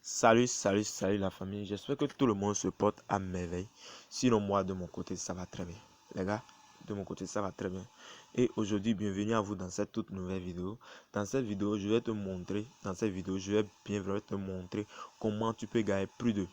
Salut la famille. J'espère que tout le monde se porte à merveille. Sinon, moi, de mon côté, ça va très bien. Les gars, de mon côté, ça va très bien. Et aujourd'hui, bienvenue à vous dans cette toute nouvelle vidéo. Dans cette vidéo, je vais te montrer, te montrer comment tu peux gagner plus de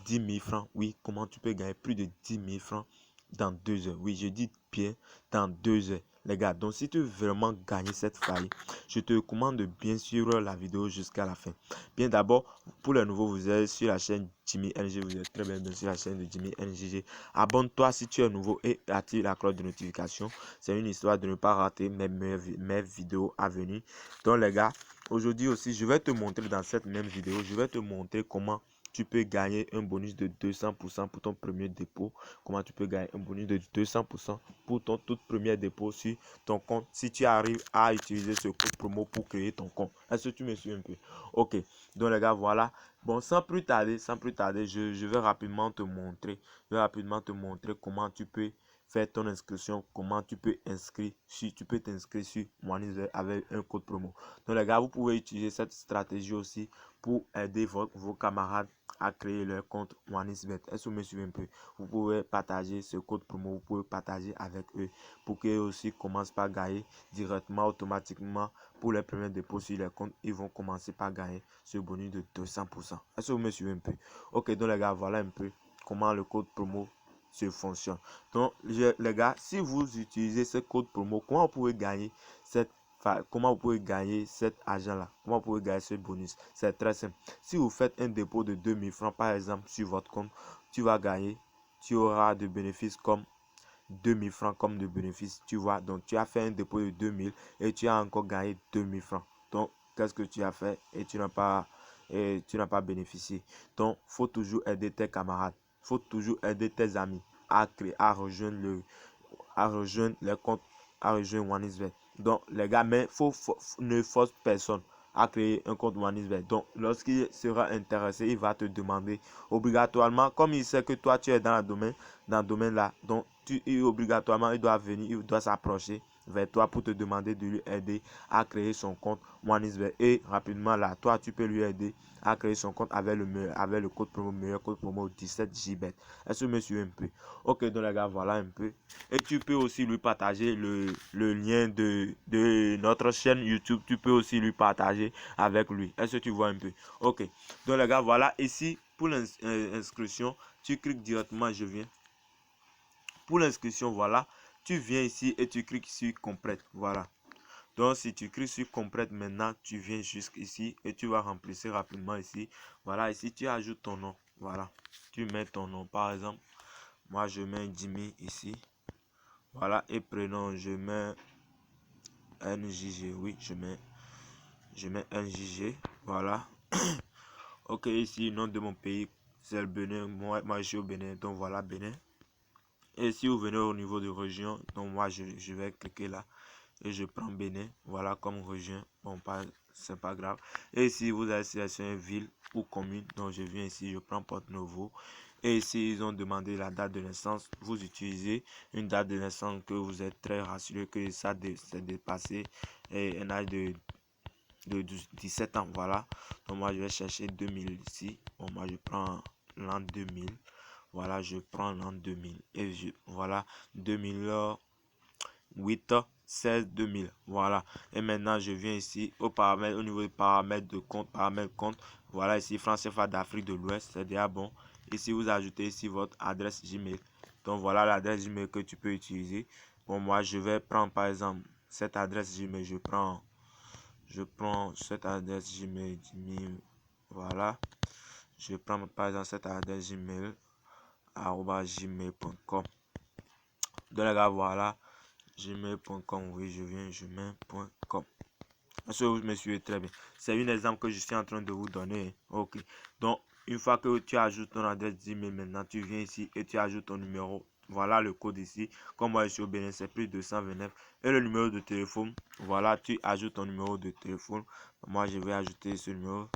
10 000 francs. Oui, comment tu peux gagner plus de 10 000 francs dans 2 heures. Oui, je dis bien dans 2 heures. Les gars, donc si tu veux vraiment gagner cette faille, je te recommande de bien suivre la vidéo jusqu'à la fin. Bien d'abord, pour les nouveaux, vous êtes sur la chaîne Jimmy NG, vous êtes très bien sur la chaîne de Jimmy NG. Abonne-toi si tu es nouveau et active la cloche de notification. C'est une histoire de ne pas rater mes vidéos à venir. Donc les gars, aujourd'hui aussi, je vais te montrer dans cette même vidéo, je vais te montrer comment tu peux gagner un bonus de 200% pour ton premier dépôt. Comment tu peux gagner un bonus de 200% pour ton tout premier dépôt sur ton compte si tu arrives à utiliser ce code promo pour créer ton compte. Est-ce que tu me suis un peu? Ok. Donc les gars, voilà. Bon, sans plus tarder, je vais rapidement te montrer. Comment tu peux faire ton inscription, comment tu peux t'inscrire sur Moneysvert avec un code promo. Donc les gars, vous pouvez utiliser cette stratégie aussi pour aider vos camarades à créer leur compte Moneysvert. Est-ce que vous me suivez un peu? Vous pouvez partager ce code promo, vous pouvez partager avec eux pour qu'eux aussi commencent par gagner directement, automatiquement pour les premiers dépôts sur les comptes. Ils vont commencer par gagner ce bonus de 200%. Est-ce que vous me suivez un peu? Ok, donc les gars, voilà un peu comment le code promo se fonctionne. Donc les gars, si vous utilisez ce code promo, comment vous pouvez gagner cet argent là, comment vous pouvez gagner ce bonus? C'est très simple. Si vous faites un dépôt de 2000 francs par exemple sur votre compte, tu auras de bénéfices comme 2000 francs comme de bénéfices, tu vois. Donc tu as fait un dépôt de 2000 et tu as encore gagné 2000 francs. Donc qu'est-ce que tu as fait et tu n'as pas bénéficié? Donc faut toujours aider tes camarades, faut toujours aider tes amis à rejoindre les comptes, à rejoindre Moneysvert. Donc les gars, mais ne force personne à créer un compte Moneysvert. Donc lorsqu'il sera intéressé, il va te demander obligatoirement, comme il sait que toi tu es dans le domaine là, donc obligatoirement il doit s'approcher vers toi pour te demander de lui aider à créer son compte Moneysvert. Et rapidement là, toi tu peux lui aider à créer son compte avec le code promo, meilleur code promo 17JBET. Est-ce que vous me suivez un peu? Ok, donc les gars, voilà un peu. Et tu peux aussi lui partager le lien de notre chaîne YouTube. Tu peux aussi lui partager avec lui. Est-ce que tu vois un peu? Ok, donc les gars, voilà. Ici, pour l'inscription, tu cliques directement, je viens. Pour l'inscription, voilà. Tu viens ici et tu cliques sur complète. Voilà. Donc, si tu cliques sur complète maintenant, tu viens jusqu'ici et tu vas remplir rapidement ici. Voilà, ici, tu ajoutes ton nom. Voilà. Tu mets ton nom, par exemple. Moi, je mets Jimmy ici. Voilà, et prénom, je mets NJG. Oui, je mets NJG. Voilà. Ok, ici, nom de mon pays, c'est le Bénin. Moi, je suis au Bénin, donc voilà, Bénin. Et si vous venez au niveau de région, donc moi, je vais cliquer là. Et je prends Bénin, voilà comme région. Bon, c'est pas grave. Et ici, vous avez sélectionné ville ou commune. Donc, je viens ici, je prends Porto-Novo. Et ici, ils ont demandé la date de naissance. Vous utilisez une date de naissance que vous êtes très rassuré que ça s'est dépassé et un âge de 17 ans. Voilà. Donc, moi, je vais chercher 2000 ici. Bon, moi, je prends l'an 2000. Voilà, je prends l'an 2000. Et voilà, 2008, 16, 2000. Voilà. Et maintenant, je viens ici au niveau des paramètres de compte, Voilà, ici, France CFA d'Afrique de l'Ouest. C'est déjà bon. Ici, vous ajoutez ici votre adresse Gmail. Donc, voilà l'adresse Gmail que tu peux utiliser. Bon, moi, je vais prendre, par exemple, cette adresse Gmail. Je prends cette adresse Gmail. Voilà. Je prends, par exemple, cette adresse Gmail. @gmail.com. Donc, les gars, voilà. Gmail.com, oui, je mets .com. Est-ce que vous me suivez très bien? C'est un exemple que je suis en train de vous donner. Ok. Donc, une fois que tu ajoutes ton adresse d'email, maintenant, tu viens ici et tu ajoutes ton numéro. Voilà le code ici. Comme moi, je suis au Bénin, c'est plus 229. Et le numéro de téléphone, voilà, tu ajoutes ton numéro de téléphone. Moi, je vais ajouter ce numéro.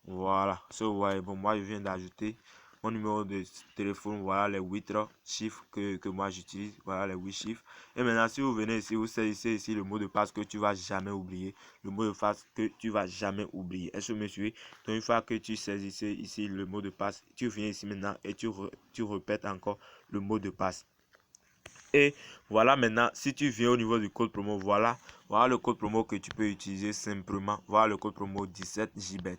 Voilà. Vous voyez, bon, moi, je viens d'ajouter. mon numéro de téléphone, voilà les 8 chiffres que moi j'utilise, voilà les 8 chiffres. Et maintenant, si vous venez ici, vous saisissez ici le mot de passe que tu vas jamais oublier, le mot de passe que tu vas jamais oublier. Est-ce que vous me suivez? Donc, une fois que tu saisissais ici le mot de passe, tu viens ici maintenant et tu répètes encore le mot de passe. Et voilà maintenant, si tu viens au niveau du code promo, voilà le code promo que tu peux utiliser simplement. Voilà le code promo 17JBET.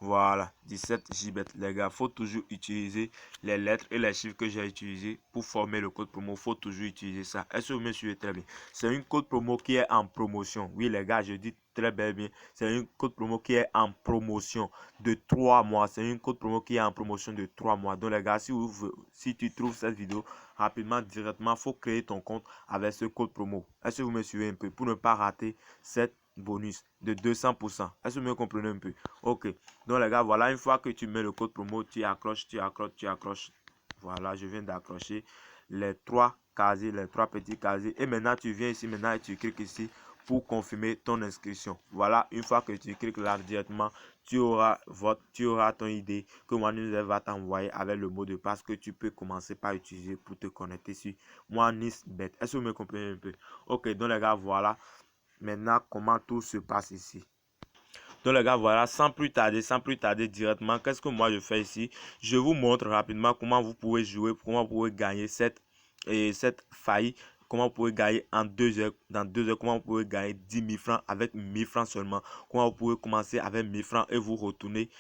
Voilà, 17JBET. Les gars, faut toujours utiliser les lettres et les chiffres que j'ai utilisés pour former le code promo. Faut toujours utiliser ça. Est-ce que vous me suivez très bien? C'est une code promo qui est en promotion. Oui, les gars, je dis très bien. C'est une code promo qui est en promotion de 3 mois. C'est une code promo qui est en promotion de 3 mois. Donc, les gars, si tu trouves cette vidéo rapidement, directement, faut créer ton compte avec ce code promo. Est-ce que vous me suivez un peu pour ne pas rater cette bonus de 200%. Est-ce que vous me comprenez un peu? Ok. Donc les gars, voilà, une fois que tu mets le code promo, tu accroches. Voilà, je viens d'accrocher les 3 casiers, les 3 petits casiers. Et maintenant, tu viens ici maintenant et tu cliques ici pour confirmer ton inscription. Voilà, une fois que tu cliques là directement, tu auras ton ID que OneIsBet va t'envoyer avec le mot de passe que tu peux commencer par utiliser pour te connecter sur OneIsBet. Est-ce que vous me comprenez un peu? Ok, donc les gars, voilà. Maintenant, comment tout se passe ici? Donc les gars, voilà, sans plus tarder directement, qu'est-ce que moi je fais ici? Je vous montre rapidement comment vous pouvez jouer, comment vous pouvez gagner cette faille, comment vous pouvez gagner en 2 heures, dans 2 heures, comment vous pouvez gagner 10 000 francs avec 1000 francs seulement, comment vous pouvez commencer avec 1000 francs et vous retrouver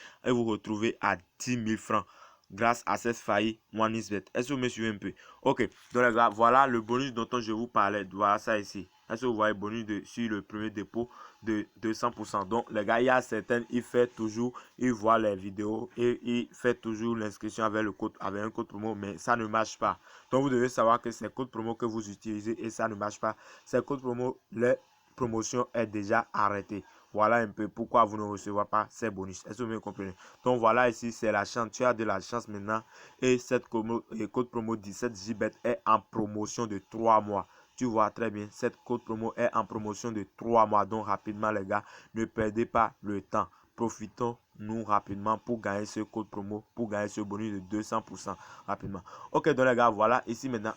à 10 000 francs grâce à cette faille OneIsBet. Est-ce que vous me suivez un peu? Ok, donc les gars, voilà le bonus dont je vous parlais, voilà ça ici. Est-ce que vous voyez bonus sur le premier dépôt de 200%. Donc les gars, il y a certains, ils voient les vidéos et ils font toujours l'inscription avec un code promo, mais ça ne marche pas. Donc vous devez savoir que c'est code promo que vous utilisez et ça ne marche pas. Ces code promo, la promotion est déjà arrêtée. Voilà un peu pourquoi vous ne recevez pas ces bonus. Est-ce que vous me comprenez? Donc voilà, ici c'est la chance. Tu as de la chance maintenant. Et cette code promo 17JBET est en promotion de 3 mois. Tu vois très bien, cette code promo est en promotion de 3 mois. Donc rapidement les gars, ne perdez pas le temps. Profitons-nous rapidement pour gagner ce code promo, pour gagner ce bonus de 200% rapidement. Ok, donc les gars, voilà, ici maintenant,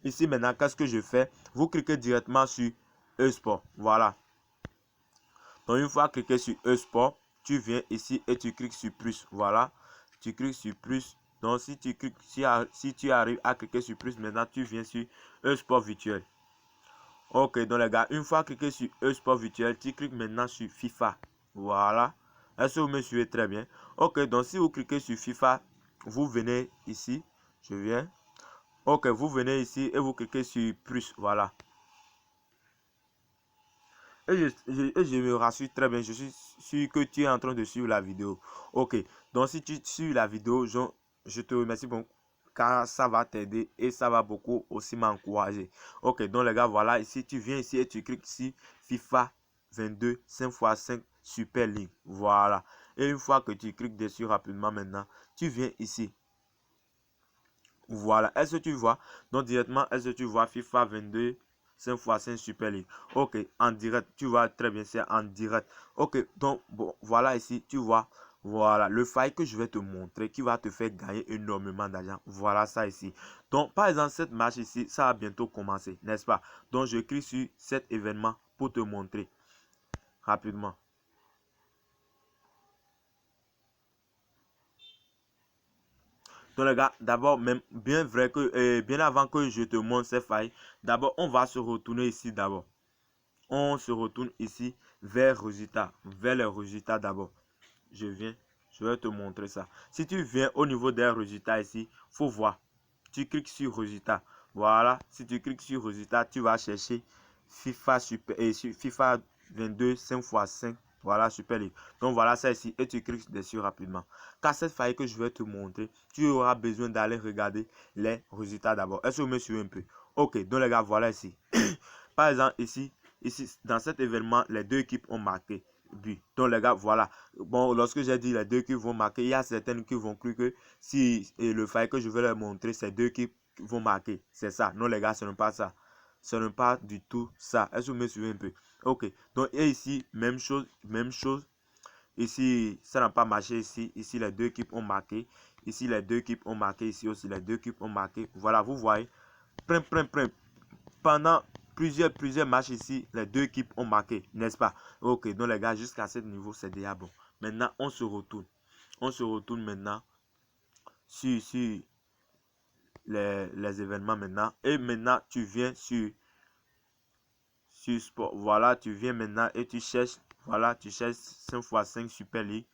qu'est-ce que je fais? Vous cliquez directement sur e-sport. Voilà. Donc une fois cliqué sur e-sport, tu viens ici et tu cliques sur plus. Voilà. Tu cliques sur plus. Donc si tu arrives à cliquer sur plus, maintenant tu viens sur e-sport virtuel. Ok, donc les gars, une fois cliqué sur e-sport virtuel, tu cliques maintenant sur FIFA. Voilà. Est-ce que vous me suivez très bien? Ok, donc si vous cliquez sur FIFA, vous venez ici. Je viens. Ok, vous venez ici et vous cliquez sur plus. Voilà. Et je me rassure très bien. Je suis sûr que tu es en train de suivre la vidéo. Ok, donc si tu suis la vidéo, je te remercie beaucoup car ça va t'aider et ça va beaucoup aussi m'encourager. Ok, donc les gars, voilà, ici tu viens ici et tu cliques ici FIFA 22 5x5 Super League. Voilà. Et une fois que tu cliques dessus rapidement maintenant, tu viens ici. Voilà. Est-ce que tu vois? Donc directement, est-ce que tu vois FIFA 22 5x5 Super League? Ok, en direct, tu vois très bien, c'est en direct. Ok, donc bon, voilà ici, tu vois. Voilà, le faille que je vais te montrer qui va te faire gagner énormément d'argent. Voilà ça ici. Donc, par exemple, cette marche ici, ça va bientôt commencer, n'est-ce pas? Donc, je clique sur cet événement pour te montrer rapidement. Donc les gars, d'abord, même bien vrai que bien avant que je te montre ces failles, d'abord on va se retourner ici d'abord. On se retourne ici vers résultat, vers les résultats d'abord. Je vais te montrer ça. Si tu viens au niveau des résultats ici, faut voir. Tu cliques sur résultats. Voilà, si tu cliques sur résultats, tu vas chercher FIFA Super et FIFA 22 5x5. Voilà, Super League. Donc voilà ça ici et tu cliques dessus rapidement. Car cette faille que je vais te montrer, tu auras besoin d'aller regarder les résultats d'abord. Est-ce que vous me suivez un peu? Ok, donc les gars, voilà ici. Par exemple, ici, dans cet événement, les deux équipes ont marqué but. Donc les gars, voilà. Bon, lorsque j'ai dit les deux équipes vont marquer, il y a certaines qui vont croire que si le faille que je vais leur montrer, ces deux équipes vont marquer. C'est ça. Non les gars, ce n'est pas ça. Ce n'est pas du tout ça. Est-ce que vous me suivez un peu? Ok. Donc et ici, même chose, même chose. Ici, ça n'a pas marché ici. Ici, les deux équipes ont marqué. Ici, les deux équipes ont marqué. Ici aussi, les deux équipes ont marqué. Voilà, vous voyez. Pendant plusieurs matchs ici, les deux équipes ont marqué, n'est-ce pas? Ok, donc les gars, jusqu'à ce niveau, c'est déjà bon. Maintenant, on se retourne. On se retourne maintenant sur les événements maintenant. Et maintenant, tu viens sur sport. Voilà, tu viens maintenant et tu cherches. Voilà, tu cherches 5x5 Super League.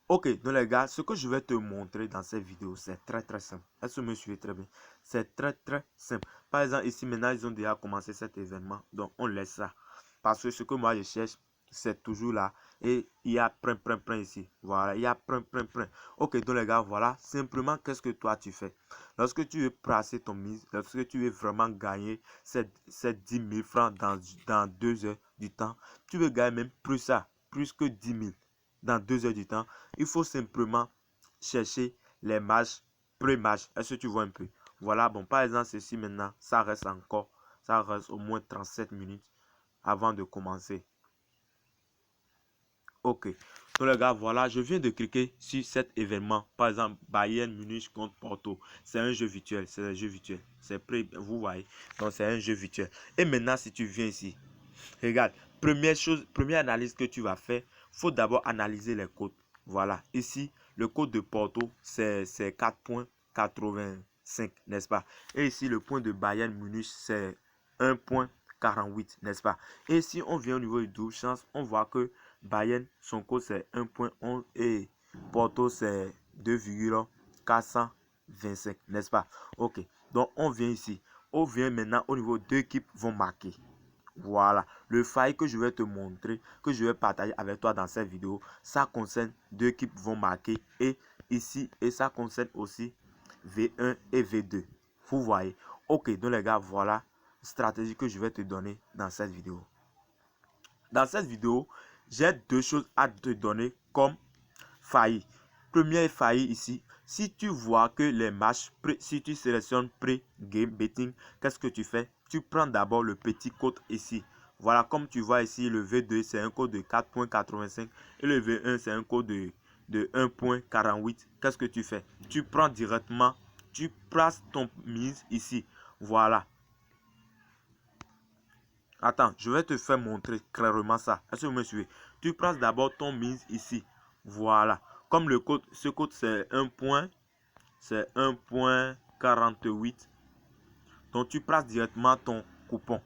Ok, donc les gars, ce que je vais te montrer dans cette vidéo, c'est très simple. Est-ce que vous me suivez très bien? C'est très simple. Par exemple, ici maintenant, ils ont déjà commencé cet événement. Donc, on laisse ça. Parce que ce que moi je cherche, c'est toujours là. Et il y a plein ici. Voilà, il y a plein. Ok, donc les gars, voilà. Simplement, qu'est-ce que toi tu fais? Lorsque tu veux placer ton mise, lorsque tu veux vraiment gagner ces 10 000 francs dans 2 heures du temps, tu veux gagner même plus que 10 000 dans 2 heures du temps, il faut simplement chercher les matchs pré-match. Est-ce que tu vois un peu? Voilà, bon, par exemple, ceci maintenant, ça reste au moins 37 minutes avant de commencer. Ok. Donc les gars, voilà, je viens de cliquer sur cet événement. Par exemple, Bayern Munich contre Porto. C'est un jeu virtuel. C'est un jeu virtuel. C'est prêt, vous voyez. Donc c'est un jeu virtuel. Et maintenant, si tu viens ici, regarde, première analyse que tu vas faire, faut d'abord analyser les codes. Voilà, ici, le code de Porto, c'est 4.85, n'est-ce pas? Et ici, le point de Bayern Munich, c'est 1.48, n'est-ce pas? Et si on vient au niveau du double chance, on voit que Bayern, son code, c'est 1.11 et Porto, c'est 2,425, n'est-ce pas? Ok, donc on vient ici. On vient maintenant au niveau deux équipes vont marquer. Voilà, le faille que je vais te montrer, que je vais partager avec toi dans cette vidéo, ça concerne deux équipes vont marquer et ici, et ça concerne aussi V1 et V2. Vous voyez. Ok, donc les gars, voilà stratégie que je vais te donner dans cette vidéo. Dans cette vidéo, j'ai deux choses à te donner comme failli. Première failli ici, si tu vois que les matchs, si tu sélectionnes pré-game betting, qu'est-ce que tu fais? Tu prends d'abord le petit code ici. Voilà, comme tu vois ici, le V2 c'est un code de 4.85 et le V1 c'est un code de 1.48. Qu'est-ce que tu fais? Tu prends directement, tu places ton mise ici. Voilà. Attends, je vais te faire montrer clairement ça. Est-ce que vous me suivez? Tu places d'abord ton mise ici. Voilà. Comme le code, ce code c'est 1.48. Donc tu places directement ton coupon.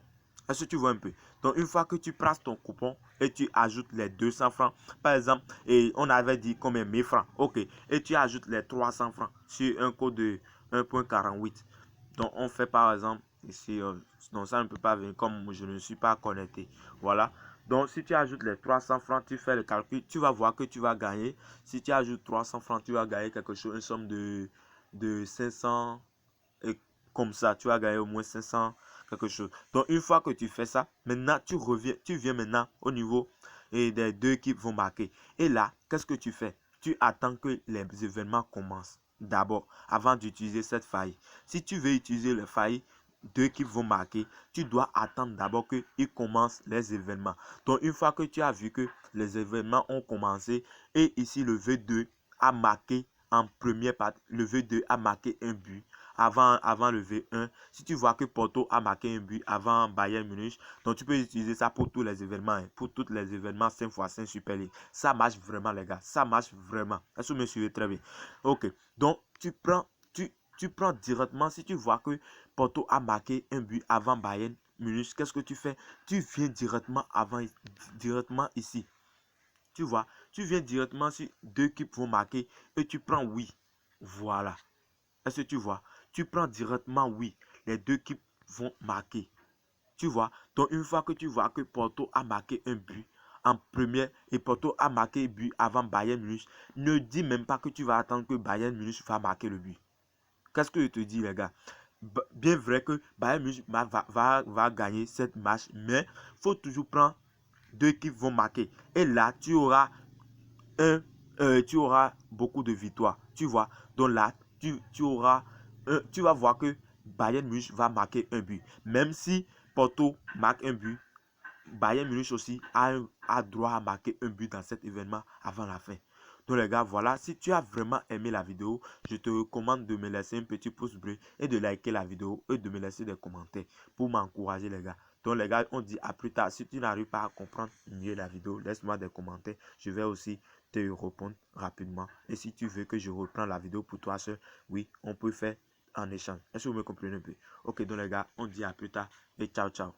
Est-ce que tu vois un peu? Donc une fois que tu places ton coupon et tu ajoutes les 200 francs, par exemple, et on avait dit combien 1000 francs. Ok. Et tu ajoutes les 300 francs sur un code de 1.48. Donc on fait par exemple ici, donc ça ne peut pas venir comme je ne suis pas connecté. Voilà. Donc si tu ajoutes les 300 francs, tu fais le calcul, tu vas voir que tu vas gagner. Si tu ajoutes 300 francs, tu vas gagner quelque chose, une somme de 500 et comme ça, tu vas gagner au moins 500 quelque chose. Donc une fois que tu fais ça, maintenant tu viens maintenant au niveau et des deux équipes vont marquer. Et là, qu'est-ce que tu fais? Tu attends que les événements commencent d'abord avant d'utiliser cette faille. Si tu veux utiliser le faille, deux équipes vont marquer, tu dois attendre d'abord qu'ils commencent les événements. Donc une fois que tu as vu que les événements ont commencé et ici le V2 a marqué en première partie, le V2 a marqué un but avant le V1. Si tu vois que Porto a marqué un but avant Bayern Munich, donc tu peux utiliser ça pour tous les événements, pour tous les événements 5x5 Super League. Ça marche vraiment les gars, ça marche vraiment. Est-ce que vous me suivez très bien? Ok, donc tu prends directement, si tu vois que Porto a marqué un but avant Bayern Munich, qu'est-ce que tu fais? Tu viens directement ici. Tu vois, tu viens directement sur deux équipes vont marquer et tu prends oui. Voilà. Est-ce que tu vois? Tu prends directement oui. Les deux équipes vont marquer. Tu vois? Donc une fois que tu vois que Porto a marqué un but en première et Porto a marqué un but avant Bayern Munich, ne dis même pas que tu vas attendre que Bayern Munich va marquer le but. Qu'est-ce que je te dis les gars? Bien vrai que Bayern Munich va gagner cette match, mais il faut toujours prendre deux équipes vont marquer. Et là, tu auras beaucoup de victoires. Tu vois, donc là, tu vas voir que Bayern Munich va marquer un but. Même si Porto marque un but, Bayern Munich aussi a droit à marquer un but dans cet événement avant la fin. Donc les gars, voilà, si tu as vraiment aimé la vidéo, je te recommande de me laisser un petit pouce bleu et de liker la vidéo et de me laisser des commentaires pour m'encourager les gars. Donc les gars, on dit à plus tard. Si tu n'arrives pas à comprendre mieux la vidéo, laisse-moi des commentaires. Je vais aussi te répondre rapidement. Et si tu veux que je reprenne la vidéo pour toi seul, oui, on peut faire en échange. Est-ce que vous me comprenez un peu? Ok, donc les gars, on dit à plus tard et ciao, ciao.